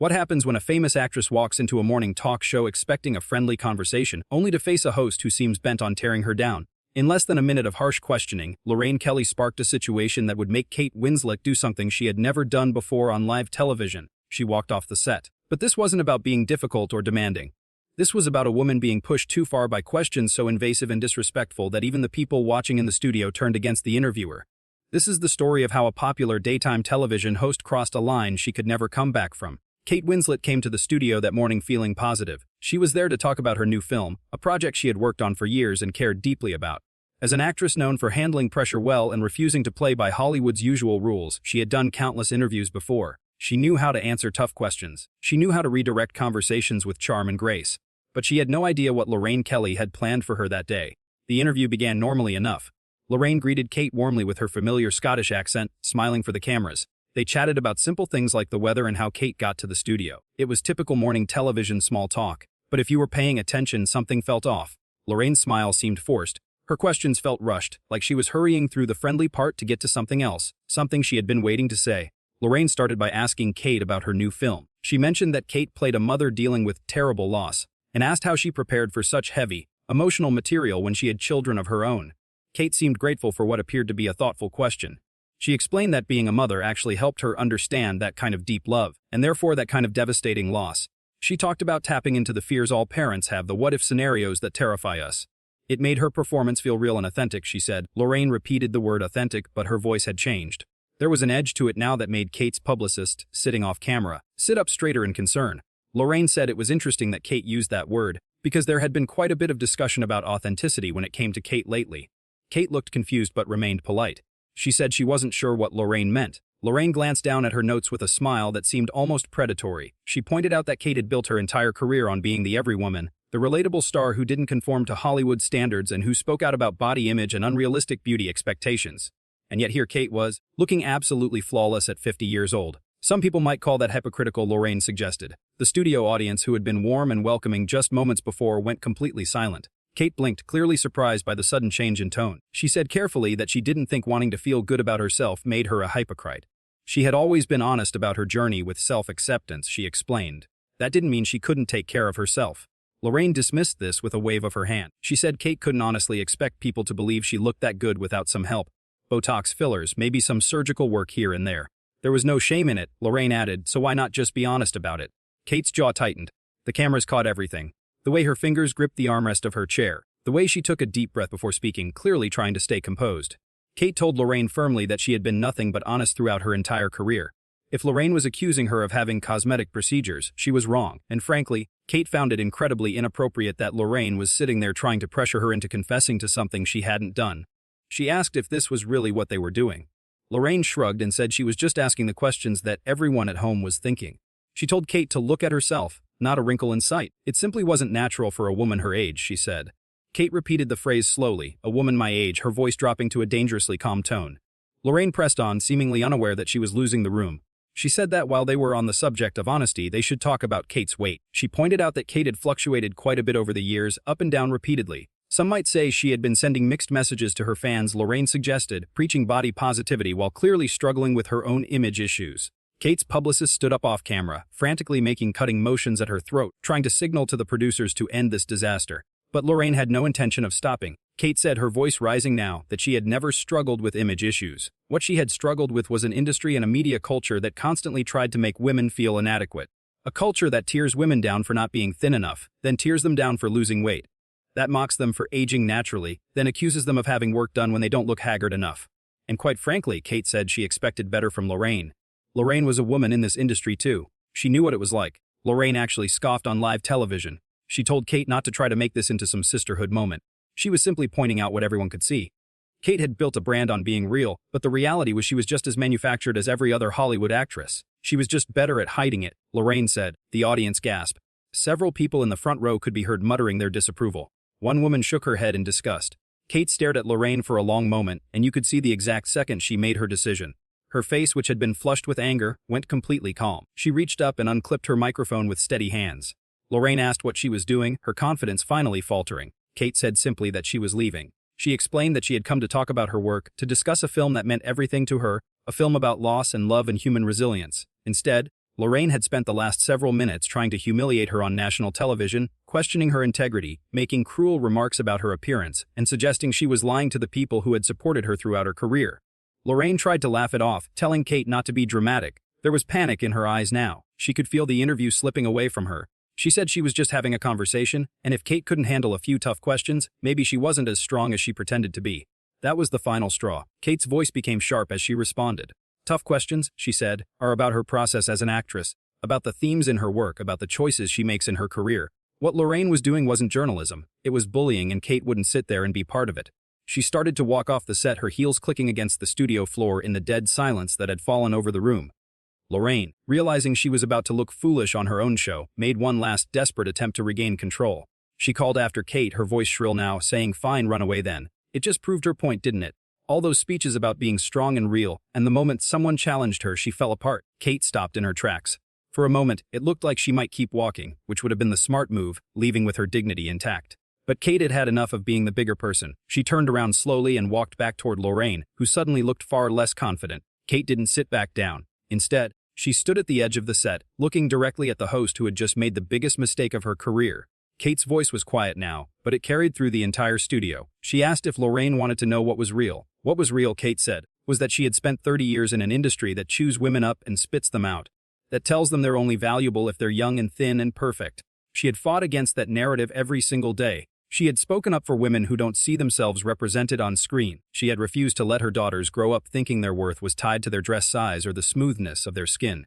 What happens when a famous actress walks into a morning talk show expecting a friendly conversation, only to face a host who seems bent on tearing her down? In less than a minute of harsh questioning, Lorraine Kelly sparked a situation that would make Kate Winslet do something she had never done before on live television. She walked off the set. But this wasn't about being difficult or demanding. This was about a woman being pushed too far by questions so invasive and disrespectful that even the people watching in the studio turned against the interviewer. This is the story of how a popular daytime television host crossed a line she could never come back from. Kate Winslet came to the studio that morning feeling positive. She was there to talk about her new film, a project she had worked on for years and cared deeply about. As an actress known for handling pressure well and refusing to play by Hollywood's usual rules, she had done countless interviews before. She knew how to answer tough questions. She knew how to redirect conversations with charm and grace. But she had no idea what Lorraine Kelly had planned for her that day. The interview began normally enough. Lorraine greeted Kate warmly with her familiar Scottish accent, smiling for the cameras. They chatted about simple things like the weather and how Kate got to the studio. It was typical morning television small talk. But if you were paying attention, something felt off. Lorraine's smile seemed forced. Her questions felt rushed, like she was hurrying through the friendly part to get to something else, something she had been waiting to say. Lorraine started by asking Kate about her new film. She mentioned that Kate played a mother dealing with terrible loss, and asked how she prepared for such heavy, emotional material when she had children of her own. Kate seemed grateful for what appeared to be a thoughtful question. She explained that being a mother actually helped her understand that kind of deep love, and therefore that kind of devastating loss. She talked about tapping into the fears all parents have, the what-if scenarios that terrify us. It made her performance feel real and authentic, she said. Lorraine repeated the word authentic, but her voice had changed. There was an edge to it now that made Kate's publicist, sitting off camera, sit up straighter in concern. Lorraine said it was interesting that Kate used that word, because there had been quite a bit of discussion about authenticity when it came to Kate lately. Kate looked confused but remained polite. She said she wasn't sure what Lorraine meant. Lorraine glanced down at her notes with a smile that seemed almost predatory. She pointed out that Kate had built her entire career on being the everywoman, the relatable star who didn't conform to Hollywood standards and who spoke out about body image and unrealistic beauty expectations. And yet here Kate was, looking absolutely flawless at 50 years old. Some people might call that hypocritical, Lorraine suggested. The studio audience, who had been warm and welcoming just moments before, went completely silent. Kate blinked, clearly surprised by the sudden change in tone. She said carefully that she didn't think wanting to feel good about herself made her a hypocrite. She had always been honest about her journey with self-acceptance, she explained. That didn't mean she couldn't take care of herself. Lorraine dismissed this with a wave of her hand. She said Kate couldn't honestly expect people to believe she looked that good without some help. Botox fillers, maybe some surgical work here and there. There was no shame in it, Lorraine added, so why not just be honest about it? Kate's jaw tightened. The cameras caught everything. The way her fingers gripped the armrest of her chair. The way she took a deep breath before speaking, clearly trying to stay composed. Kate told Lorraine firmly that she had been nothing but honest throughout her entire career. If Lorraine was accusing her of having cosmetic procedures, she was wrong, and frankly, Kate found it incredibly inappropriate that Lorraine was sitting there trying to pressure her into confessing to something she hadn't done. She asked if this was really what they were doing. Lorraine shrugged and said she was just asking the questions that everyone at home was thinking. She told Kate to look at herself, not a wrinkle in sight. It simply wasn't natural for a woman her age, she said. Kate repeated the phrase slowly, a woman my age, her voice dropping to a dangerously calm tone. Lorraine pressed on, seemingly unaware that she was losing the room. She said that while they were on the subject of honesty, they should talk about Kate's weight. She pointed out that Kate had fluctuated quite a bit over the years, up and down repeatedly. Some might say she had been sending mixed messages to her fans, Lorraine suggested, preaching body positivity while clearly struggling with her own image issues. Kate's publicist stood up off camera, frantically making cutting motions at her throat, trying to signal to the producers to end this disaster. But Lorraine had no intention of stopping. Kate said, her voice rising now, that she had never struggled with image issues. What she had struggled with was an industry and a media culture that constantly tried to make women feel inadequate. A culture that tears women down for not being thin enough, then tears them down for losing weight. That mocks them for aging naturally, then accuses them of having work done when they don't look haggard enough. And quite frankly, Kate said she expected better from Lorraine. Lorraine was a woman in this industry too. She knew what it was like. Lorraine actually scoffed on live television. She told Kate not to try to make this into some sisterhood moment. She was simply pointing out what everyone could see. Kate had built a brand on being real, but the reality was she was just as manufactured as every other Hollywood actress. She was just better at hiding it, Lorraine said. The audience gasped. Several people in the front row could be heard muttering their disapproval. One woman shook her head in disgust. Kate stared at Lorraine for a long moment, and you could see the exact second she made her decision. Her face, which had been flushed with anger, went completely calm. She reached up and unclipped her microphone with steady hands. Lorraine asked what she was doing, her confidence finally faltering. Kate said simply that she was leaving. She explained that she had come to talk about her work, to discuss a film that meant everything to her, a film about loss and love and human resilience. Instead, Lorraine had spent the last several minutes trying to humiliate her on national television, questioning her integrity, making cruel remarks about her appearance, and suggesting she was lying to the people who had supported her throughout her career. Lorraine tried to laugh it off, telling Kate not to be dramatic. There was panic in her eyes now. She could feel the interview slipping away from her. She said she was just having a conversation, and if Kate couldn't handle a few tough questions, maybe she wasn't as strong as she pretended to be. That was the final straw. Kate's voice became sharp as she responded. Tough questions, she said, are about her process as an actress, about the themes in her work, about the choices she makes in her career. What Lorraine was doing wasn't journalism. It was bullying, and Kate wouldn't sit there and be part of it. She started to walk off the set, her heels clicking against the studio floor in the dead silence that had fallen over the room. Lorraine, realizing she was about to look foolish on her own show, made one last desperate attempt to regain control. She called after Kate, her voice shrill now, saying, "Fine, run away then." It just proved her point, didn't it? All those speeches about being strong and real, and the moment someone challenged her, she fell apart. Kate stopped in her tracks. For a moment, it looked like she might keep walking, which would have been the smart move, leaving with her dignity intact. But Kate had had enough of being the bigger person. She turned around slowly and walked back toward Lorraine, who suddenly looked far less confident. Kate didn't sit back down. Instead, she stood at the edge of the set, looking directly at the host who had just made the biggest mistake of her career. Kate's voice was quiet now, but it carried through the entire studio. She asked if Lorraine wanted to know what was real. What was real, Kate said, was that she had spent 30 years in an industry that chews women up and spits them out, that tells them they're only valuable if they're young and thin and perfect. She had fought against that narrative every single day. She had spoken up for women who don't see themselves represented on screen. She had refused to let her daughters grow up thinking their worth was tied to their dress size or the smoothness of their skin.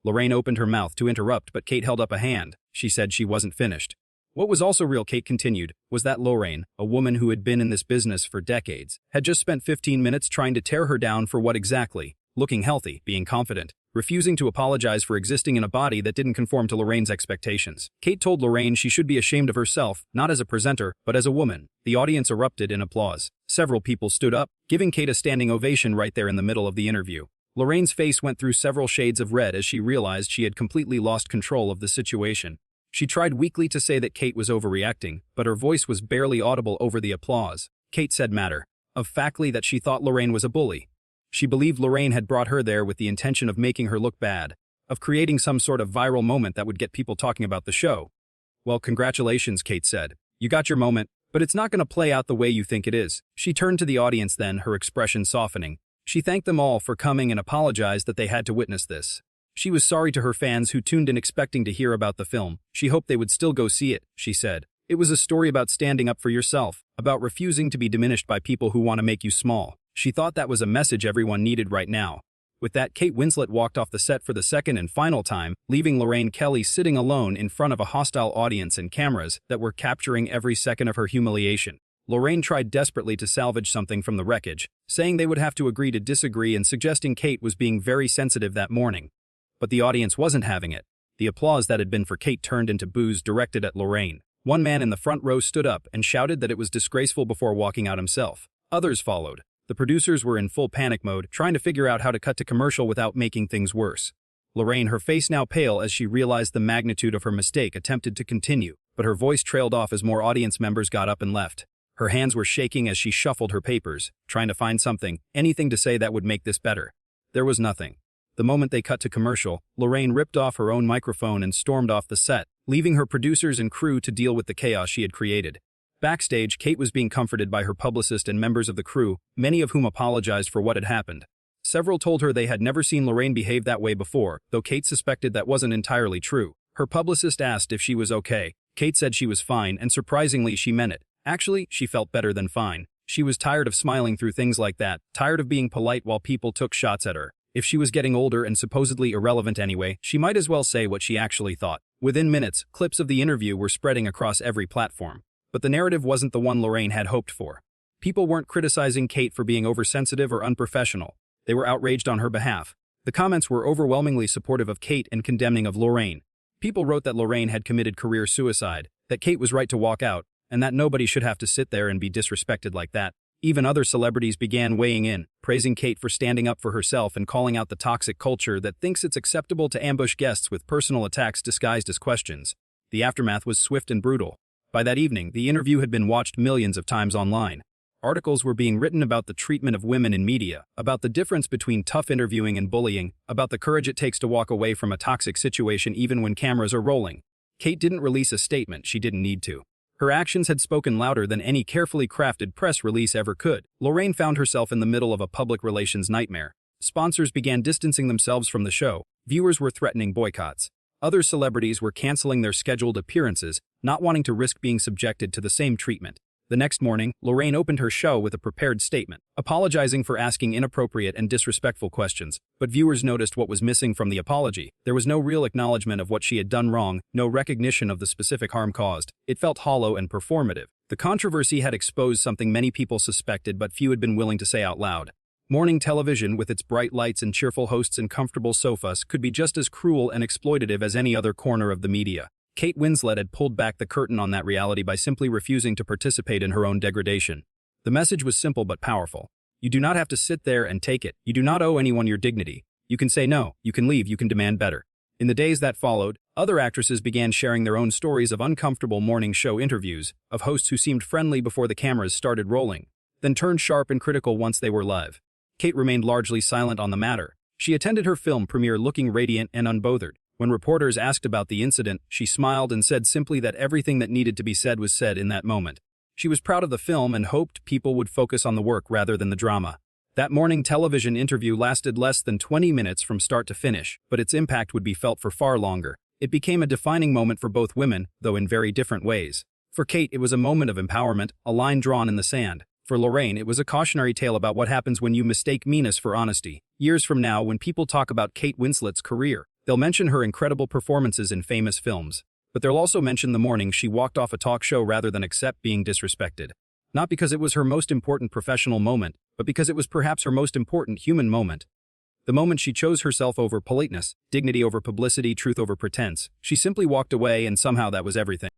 Lorraine opened her mouth to interrupt, but Kate held up a hand. She said she wasn't finished. What was also real, Kate continued, was that Lorraine, a woman who had been in this business for decades, had just spent 15 minutes trying to tear her down for what exactly? Looking healthy, being confident, refusing to apologize for existing in a body that didn't conform to Lorraine's expectations. Kate told Lorraine she should be ashamed of herself, not as a presenter, but as a woman. The audience erupted in applause. Several people stood up, giving Kate a standing ovation right there in the middle of the interview. Lorraine's face went through several shades of red as she realized she had completely lost control of the situation. She tried weakly to say that Kate was overreacting, but her voice was barely audible over the applause. Kate said matter of factly that she thought Lorraine was a bully. She believed Lorraine had brought her there with the intention of making her look bad, of creating some sort of viral moment that would get people talking about the show. Well, congratulations, Kate said. You got your moment, but it's not going to play out the way you think it is. She turned to the audience then, her expression softening. She thanked them all for coming and apologized that they had to witness this. She was sorry to her fans who tuned in expecting to hear about the film. She hoped they would still go see it, she said. It was a story about standing up for yourself, about refusing to be diminished by people who want to make you small. She thought that was a message everyone needed right now. With that, Kate Winslet walked off the set for the second and final time, leaving Lorraine Kelly sitting alone in front of a hostile audience and cameras that were capturing every second of her humiliation. Lorraine tried desperately to salvage something from the wreckage, saying they would have to agree to disagree and suggesting Kate was being very sensitive that morning. But the audience wasn't having it. The applause that had been for Kate turned into boos directed at Lorraine. One man in the front row stood up and shouted that it was disgraceful before walking out himself. Others followed. The producers were in full panic mode, trying to figure out how to cut to commercial without making things worse. Lorraine, her face now pale as she realized the magnitude of her mistake, attempted to continue, but her voice trailed off as more audience members got up and left. Her hands were shaking as she shuffled her papers, trying to find something, anything to say that would make this better. There was nothing. The moment they cut to commercial, Lorraine ripped off her own microphone and stormed off the set, leaving her producers and crew to deal with the chaos she had created. Backstage, Kate was being comforted by her publicist and members of the crew, many of whom apologized for what had happened. Several told her they had never seen Lorraine behave that way before, though Kate suspected that wasn't entirely true. Her publicist asked if she was okay. Kate said she was fine, and surprisingly, she meant it. Actually, she felt better than fine. She was tired of smiling through things like that, tired of being polite while people took shots at her. If she was getting older and supposedly irrelevant anyway, she might as well say what she actually thought. Within minutes, clips of the interview were spreading across every platform. But the narrative wasn't the one Lorraine had hoped for. People weren't criticizing Kate for being oversensitive or unprofessional. They were outraged on her behalf. The comments were overwhelmingly supportive of Kate and condemning of Lorraine. People wrote that Lorraine had committed career suicide, that Kate was right to walk out, and that nobody should have to sit there and be disrespected like that. Even other celebrities began weighing in, praising Kate for standing up for herself and calling out the toxic culture that thinks it's acceptable to ambush guests with personal attacks disguised as questions. The aftermath was swift and brutal. By that evening, the interview had been watched millions of times online. Articles were being written about the treatment of women in media, about the difference between tough interviewing and bullying, about the courage it takes to walk away from a toxic situation even when cameras are rolling. Kate didn't release a statement she didn't need to. Her actions had spoken louder than any carefully crafted press release ever could. Lorraine found herself in the middle of a public relations nightmare. Sponsors began distancing themselves from the show. Viewers were threatening boycotts. Other celebrities were canceling their scheduled appearances, not wanting to risk being subjected to the same treatment. The next morning, Lorraine opened her show with a prepared statement, apologizing for asking inappropriate and disrespectful questions. But viewers noticed what was missing from the apology. There was no real acknowledgement of what she had done wrong, no recognition of the specific harm caused. It felt hollow and performative. The controversy had exposed something many people suspected but few had been willing to say out loud. Morning television, with its bright lights and cheerful hosts and comfortable sofas, could be just as cruel and exploitative as any other corner of the media. Kate Winslet had pulled back the curtain on that reality by simply refusing to participate in her own degradation. The message was simple but powerful. You do not have to sit there and take it. You do not owe anyone your dignity. You can say no, you can leave, you can demand better. In the days that followed, other actresses began sharing their own stories of uncomfortable morning show interviews, of hosts who seemed friendly before the cameras started rolling, then turned sharp and critical once they were live. Kate remained largely silent on the matter. She attended her film premiere looking radiant and unbothered. When reporters asked about the incident, she smiled and said simply that everything that needed to be said was said in that moment. She was proud of the film and hoped people would focus on the work rather than the drama. That morning television interview lasted less than 20 minutes from start to finish, but its impact would be felt for far longer. It became a defining moment for both women, though in very different ways. For Kate, it was a moment of empowerment, a line drawn in the sand. For Lorraine, it was a cautionary tale about what happens when you mistake meanness for honesty. Years from now, when people talk about Kate Winslet's career, they'll mention her incredible performances in famous films. But they'll also mention the morning she walked off a talk show rather than accept being disrespected. Not because it was her most important professional moment, but because it was perhaps her most important human moment. The moment she chose herself over politeness, dignity over publicity, truth over pretense. She simply walked away, and somehow that was everything.